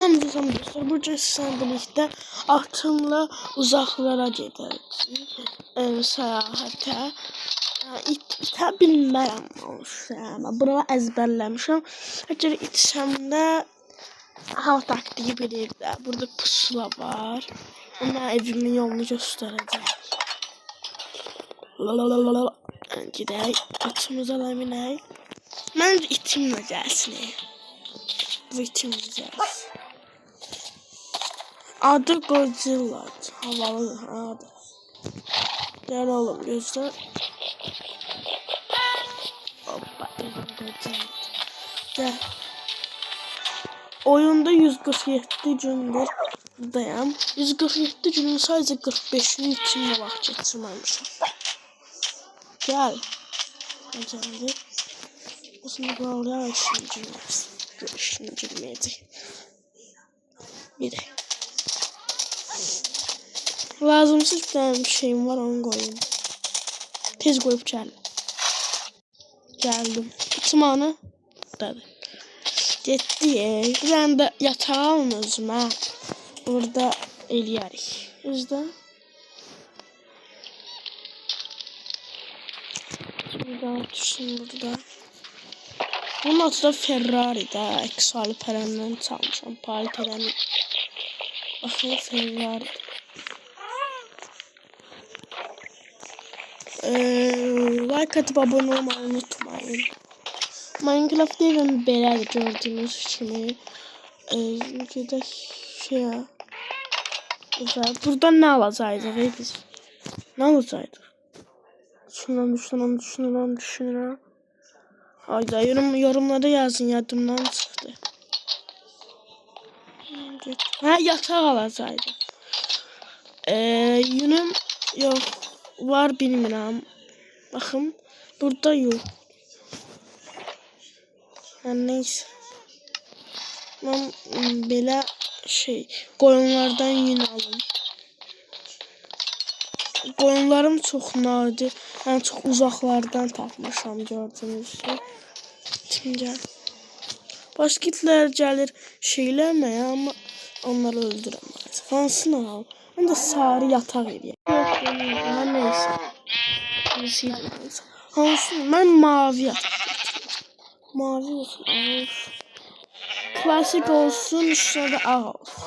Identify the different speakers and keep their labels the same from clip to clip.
Speaker 1: Hamza dostlar, bu sizlerle birlikte atımla uzaklara gederiz. Səyahətə. İtə bilmərəm ama bunu əzbərləmişəm. Əgər itsəm də hava taktiği bilirlər. Burada pusula var. Ona evimin yolunu göstərəcək. Gidək, atımıza da minək. Məncə itimlə gəlsin. Bu itimlə gəlsin. Adı Godzilla. Havalı adı. Gel oğlum gözler. Hoppa. Gel. Oyunda 147 gündür buradayım. 147 günün sadece 45'ini itimle vaxt geçirmemişim. Gel. Geldi. Aslında bağlayarak işini girmez. İşini girmeyecek. Bir de. Lazımsız bir tane bir şeyim var, onu koyayım. Tez koyup gel. Geldim. Tımağını dedi. Gitti. Bir tane de yatağım özüme. Burada eləyərik. Bizdə. Burada düşün burada. Bunun adı da Ferrari'də. Eksali pərəndən çalmışam. Paliterəni. Baxın Ferrari. Like atıp abone olmayı unutmayın. Minecraft evim belədir gördüğünüz kimi. Gedək şeyə. Buradan nə alacaqdıq biz? Nə alacaqdıq? Düşünürəm. Hayda, yorumlarda yazın, yadımdan çıxdı. Ha, yataq alacaqdıq. Yunum yox. Var bilmirəm. Baxın, burada yox. Yəni neysə. Mən belə qoyunlardan yün alım. Qoyunlarım çox nadir. Yəni çox uzaqlardan tapmışam gördüyünüz kimi. Şimdi başqitlər gəlir şeyləməyə, amma onları öldürəməz. Hansını al? Mən də sarı yataq eləyəm. Yox, neysə. Hansını? Mən mavi yataq. Mavi olsun. Klasik olsun, üstüne de ağ olsun.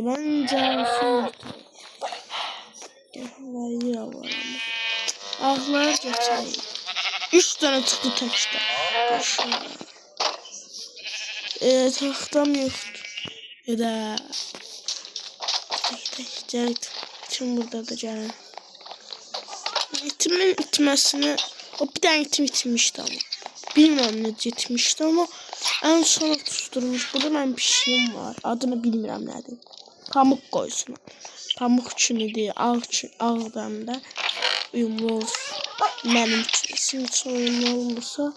Speaker 1: Bence olsun. Gel var ama. Ağlar geçeyim. 3 tane çıktı taşta. Tahtam yoktur. Ya da İtim burada da gelin. İtimin itmesini o bir tane itim itmişti ama. Bilmem ne itmişti ama en son tutturmuş. Burada ben bir şeyim var. Adını bilmirəm nədir. Pamuk koysun. Pamuk üçün idi. Ağdan da uyumlu olsun. Mənim için uyumlu olmasa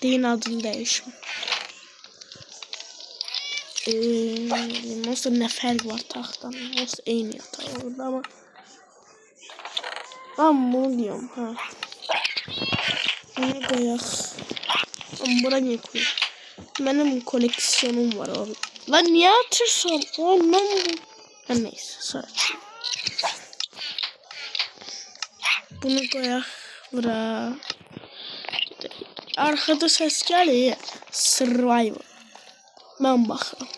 Speaker 1: deyin adını değişim. Nasıl ne fark var taxtan? Nasıl eyni yatağı orada ama ben bunu diyorum ha. Bunu koyak. Bura niye koyayım? Benim koleksiyonum var orada. Lan niye atırsam? Ondan bu. Ha neyse sonra. Bunu koyak. Bura. Arkada ses geliyor. Survivor. Ben baxıram.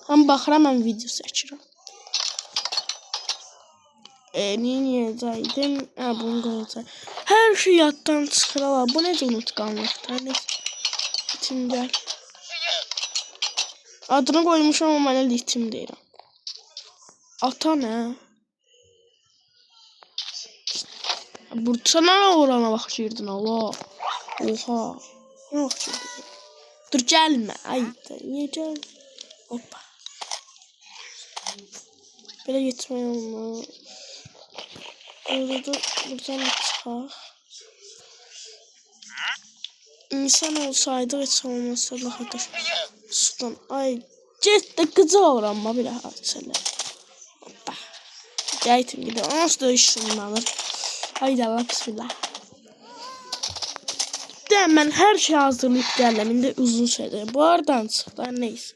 Speaker 1: Ben baxıram, mən video seçirəm. Neyəcəkdim? Bunu qoyacaq. Hər şey yaddan çıxır. Bu necə unutqanlıqdır? İtim gəl. Adını qoymuşam ama mən elə itim deyirəm. Ata nə? Burçana orana baxırdın Allah. Oha. Nə baxırdın? Dur gelme. Ayda niye gel? Hoppa. Böyle gitmeye olmaz. Orada buradan çıkar. İnsan olsaydı hiç olmazsa daha da sudan. Ay ciddi kızı olur ama bir daha söyle. Hoppa. Gaytim gidiyor. Nasıl da işini alır. Haydi Allah bismillah. yüzden ben her şeyi hazırlayıp derleminde uzun süredir. Bu aradan çıktılar neyse.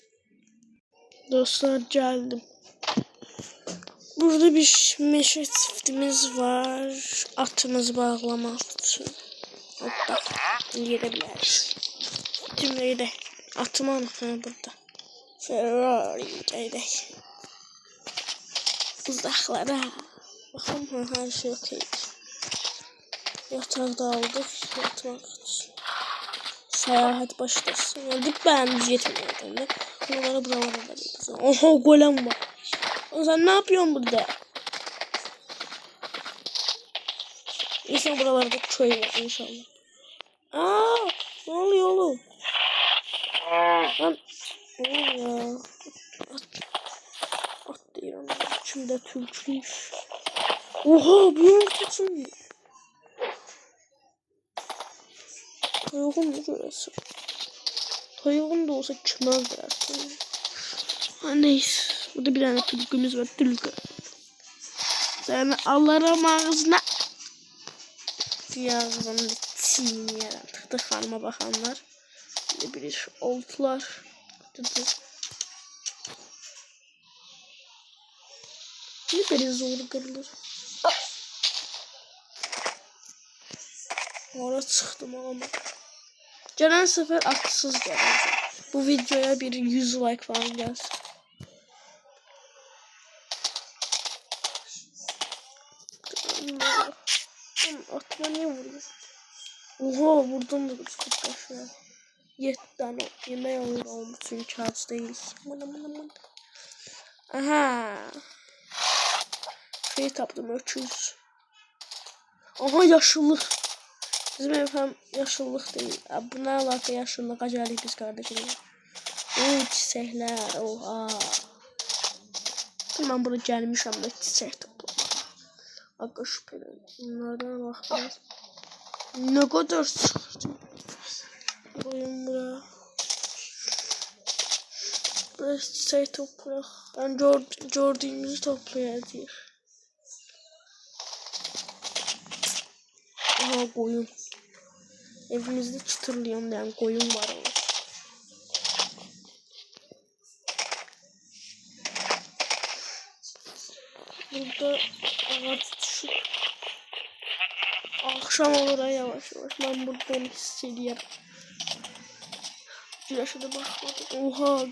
Speaker 1: Dostlar geldim. Burada bir meşe çiftimiz var. Atımızı bağlamak için. Hatta girebiliriz. Tümleri de atımı anlatıyor burada. Ferrari gidelim. Uzaklara. Bakın her şey okey. Yatağı da aldık. Yatmak için. Seyahat başlasın. Yani ben yetmiyor. Bunları buralara da biliriz. Oha golem var. Sen ne yapıyorsun burada? İnsan buralarda köy var inşallah. Aa, ne oluyor oğlum? Lan ne oluyor? At diyorum. İçimde Türkmüş. Oha bunun kaçın. Toyuğun mu şurası? Toyuğun da olsa çımazdır aslında. Ha neyse. Burada bir tane tülkümüz var. Tülkü. Sen Allah'ım ağzına. Yazdım çiğneyen artık. Tıkanma bakanlar. Bir oltular. Ne böyle zor kırılır. Oraya çıktım ama. Gelen sefer atsız geldi. Bu videoya bir 100 like falan gelsin. Atma niye vuruyor? Oha vurdum da küçük başına. 7 tane yemeğe olur olmuş çünkü az değil. Aha. Şey taptım öküz. Aha yaşlılık. Bizim efendim yaşlılık değil. Bu ne alaka yaşlılık acayip biz kardeşim. Çiçekler oha. Ben burada gelmişim de çiçek toplamak. Aga şüpheli. Bunlardan bak biraz. Ne kadar sıkıntı. Koyun buraya. Biraz çiçek toprak. Ben gördüğümüzü toplayacağız. Aha koyun. Evimizde çıtırlıyorum yani koyun var orada. Burada ağaç düşüp akşam olur yavaş yavaş. Ben buradan hissediyorum. Güneşe de bakmadım. Oha.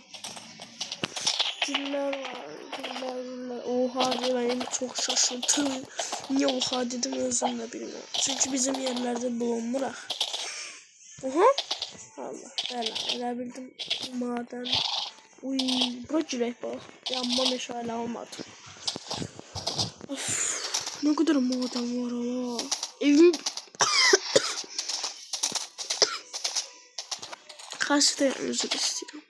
Speaker 1: Ciller var. Ciller. Oha diye benim çok şaşırdım. Niye oha dedim özümle bilmiyorum. Çünkü bizim yerlerde bulunmurak. Oha. Allah. Elə bildim maden. Uy. Bura girek bak. Yanma meşale almadım. Of. Ne kadar maden var ama. Evim. Kaç da özür istiyorum.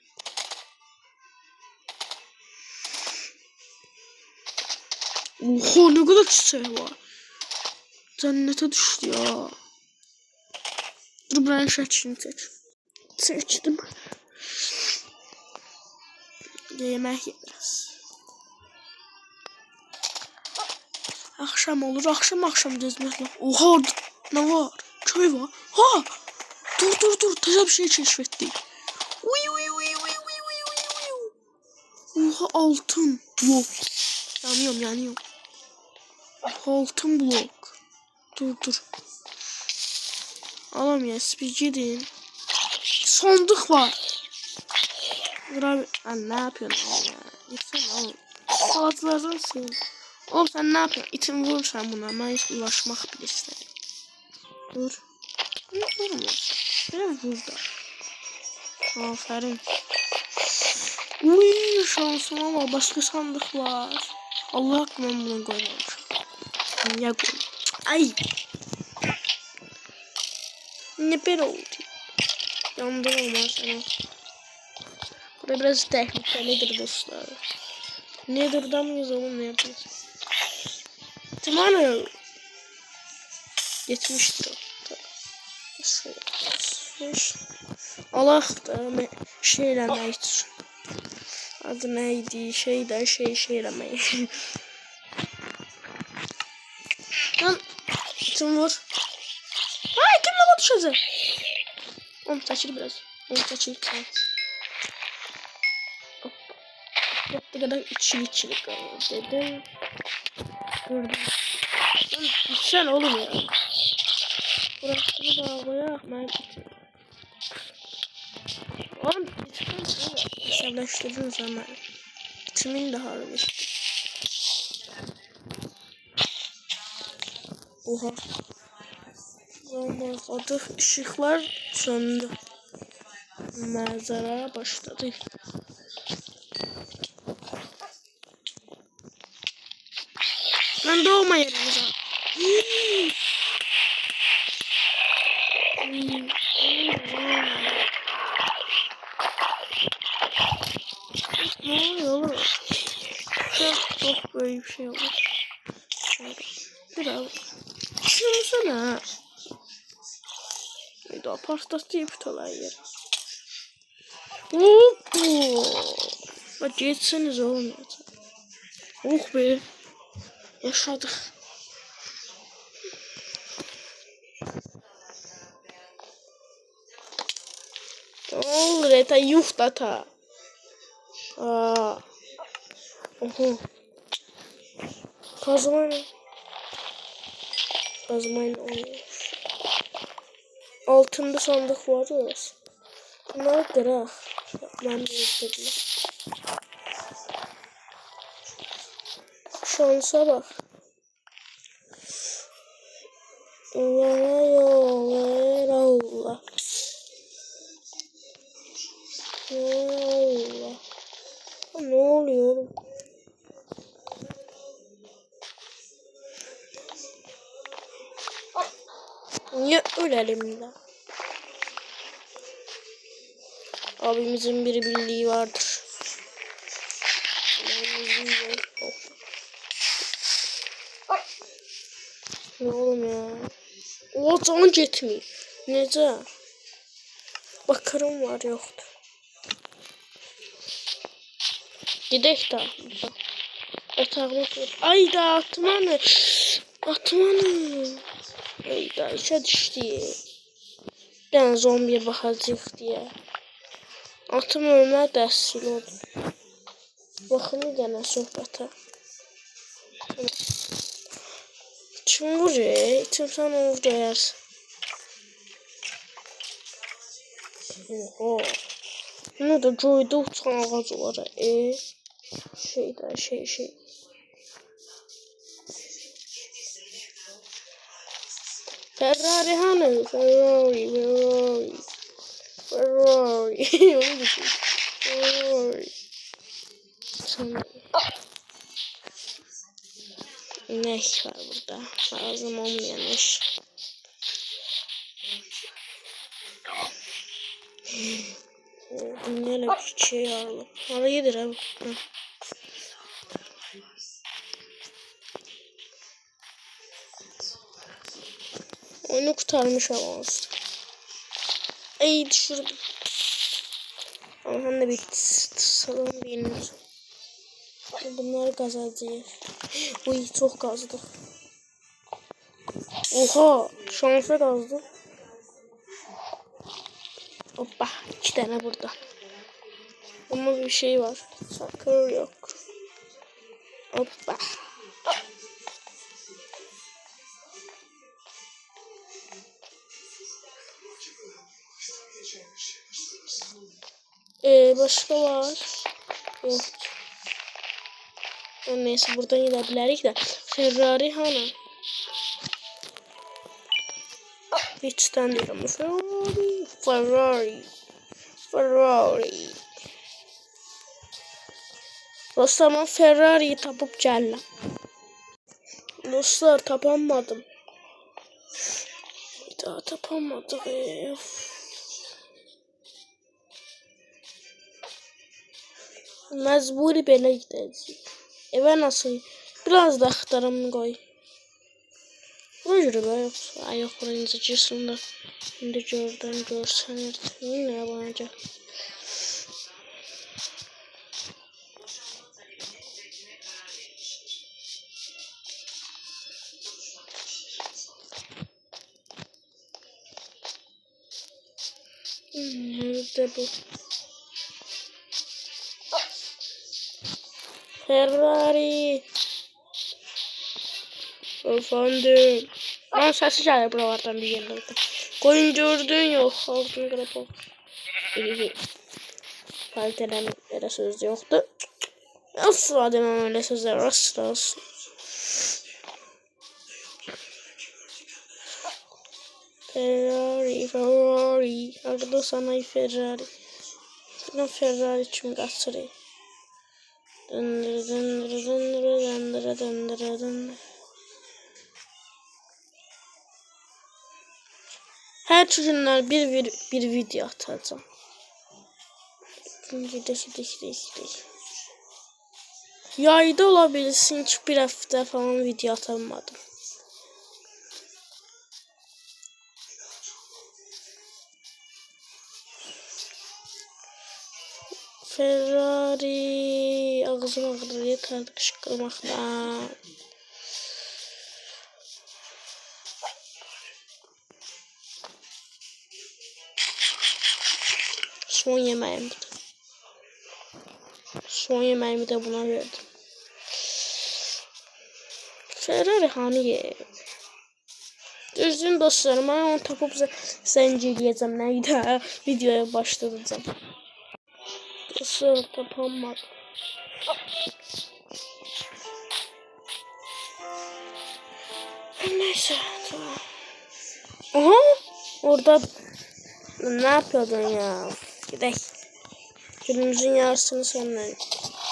Speaker 1: Oha ne kadar çiçeği var. Cennete düştü ya. Dur buranın şeklini seç. Seçtim. Yemek yeriz. Akşam olur. Akşam gezmek var. Oha ne var? Köy var. Ha! Dur. Taze bir şey keşfettik. Uy. Oha altın blok. Yanıyorum. Altın blok. Dur. Alamıyoruz. Bir gidin. Sandık var. Dur abi. Lan ne yapıyorsun ya? Gitsene oğlum. Salatlardan sil. Oğlum sen ne yapıyorsun? İtin vur sen buna. Ben hiç ulaşmak bile istedim. Dur. Ne vurmuyorsun? Biraz burada. Aferin. Uy şansım ama başka sandık var. Allah aklına bunu koymamışım. Niye koydum? Ay. Ne bir oldu. Yandım ama sana. Burada biraz tehlikelidir dostlar. Nether'dan mıyız oğlum ne yapıyoruz? Tamam. Geçmiştir o. Allah da şeylemek için. Adı neydi? Şeylemeyi. Lan kim vur? Ay kimle bu düşecek? Onu çəkil biraz. Onu çəkil. Hop. Ne kadar içili kaldı dedim. Gördüm. Lan gitsene oğlum ya. Burasını da koyak. Ben gitmiyorum. Oğlum gitmem. Hesaplaştırdın zaman. Bitimin de harbi. Oha. Olmadı. Işıklar söndü. Manzara başladı. Ben doğma yerimize. Ne oluyor oğlum? Çok böyle bir şey olur. Biraz. Şunsana. Bir daha pastası yapıp olay yer. Bak geçseniz olmuyor. Oh be. Yaşadık. Oh reta yuh data. Aa. Oho. Kazmayla. Kazmayla oluyor. Altında sandık var orası. Bunlar kırak. Ben de izledim. Şansa bak. Allah'a yol ver Allah. Allah. Ne oluyor oğlum? Niye ölelim lan? Abimizin bir bildiği vardır. Ne oğlum ya? O zaman gitmiyor. Nece? Bakarım var yoktu. Gidek de. Yatağıma koy. Ay da atmanı. Atmanı. Ay da işe düştü. Ben zombiye bakacak diye. Atım ölmə dəstil oldu. Baxın yenə söhbətə. Kim vuruyor? İtim sen onu döyersin. Oha. Bunu da coydu uçan ağac var. Şey. Ferrari hani? Ferrari. Onu düşün. Ferrari. Sonra... Ne iş var burada? Lazım olmayan iş. Böyle bir şey alalım. Hala yedir abi. Oyunu kurtarmış ama olsun. Ay düşürdüm. Ama da bir salon bilmiyorum. Bunlar gazacı. Uy çok gazdı. Oha şansa gazdı. Hoppa 2 tane burada. Ama bir şey var. Sakır yok. Hoppa. Başka var. Yok. Neyse buradan gidebilirik de. Ferrari hani? Hiç tanıyorum. Ferrari. Dostlar ben Ferrari'yi tapıp geldim. Dostlar tapamadım. Bir daha tapamadım. Mecburi belə gidəcəyik. Evə nasıl? Biraz da axtarım qoy. Buna görə də yoxsa. Ay yox, bura incəcəksin də. İndi görsənirdi. Yine bana gəl. İşte bu. Ferrari. Efendim. Lan sesi gelir buralardan bir yerlerden. Koyun gördün yok. Altını kırıp ol. Kalitelerin söz yoktu. Asla demem öyle sözler. Asla. Ferrari. Arada sana Ferrari. Ben Ferrari için kaçırayım. Döndüre döndüre döndüre döndüre döndüre döndüre. Her günler bir video atacağım. Yayda olabilirsin ki bir hafta falan video atamadım. Ferrari ağzım ağrır yeter kışkırmaktan. Son yemeğim. Son yemeğimi de buna verdim. Ferrari hani düzgün dostlarım, ben onu tapıp zencileyeceğim neydi videoya başlayacağım. Dostlar tapamadım. Neyse tamam. Aha orada ne yapıyordun ya? Gidelim. Günümüzün yarısını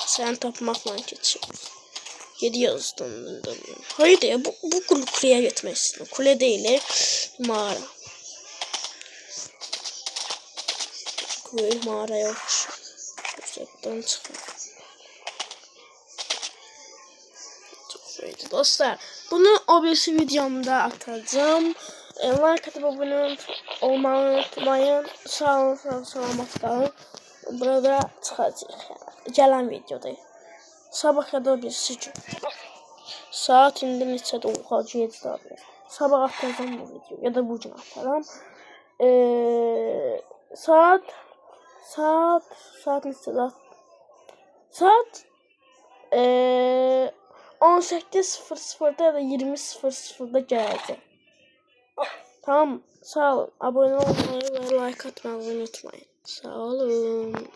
Speaker 1: sen tapmakla geçiyor. Gidiyoruz. Hayır ya bu kuleye gitmesin. Kule değil mağara. Kule mağara yok. Uzaktan çıkar. Çok iyiydi dostlar. Bunu o birisi videomda atacağım. Like atıp abone olmayı unutmayın. Sağ olun, selamat kalın. Burada çıkacak. Gelen videoda. Sabah kadar birisi gün. Saat indi neçədə oxacaq 7-də abi. Sabah atacağım bu video ya da bugün atarım. Saat neçədə? Saat 18:00'da ya da 20:00'da gələcək. Tamam, sağ olun. Abone olmayı ve like atmayı unutmayın. Sağ olun.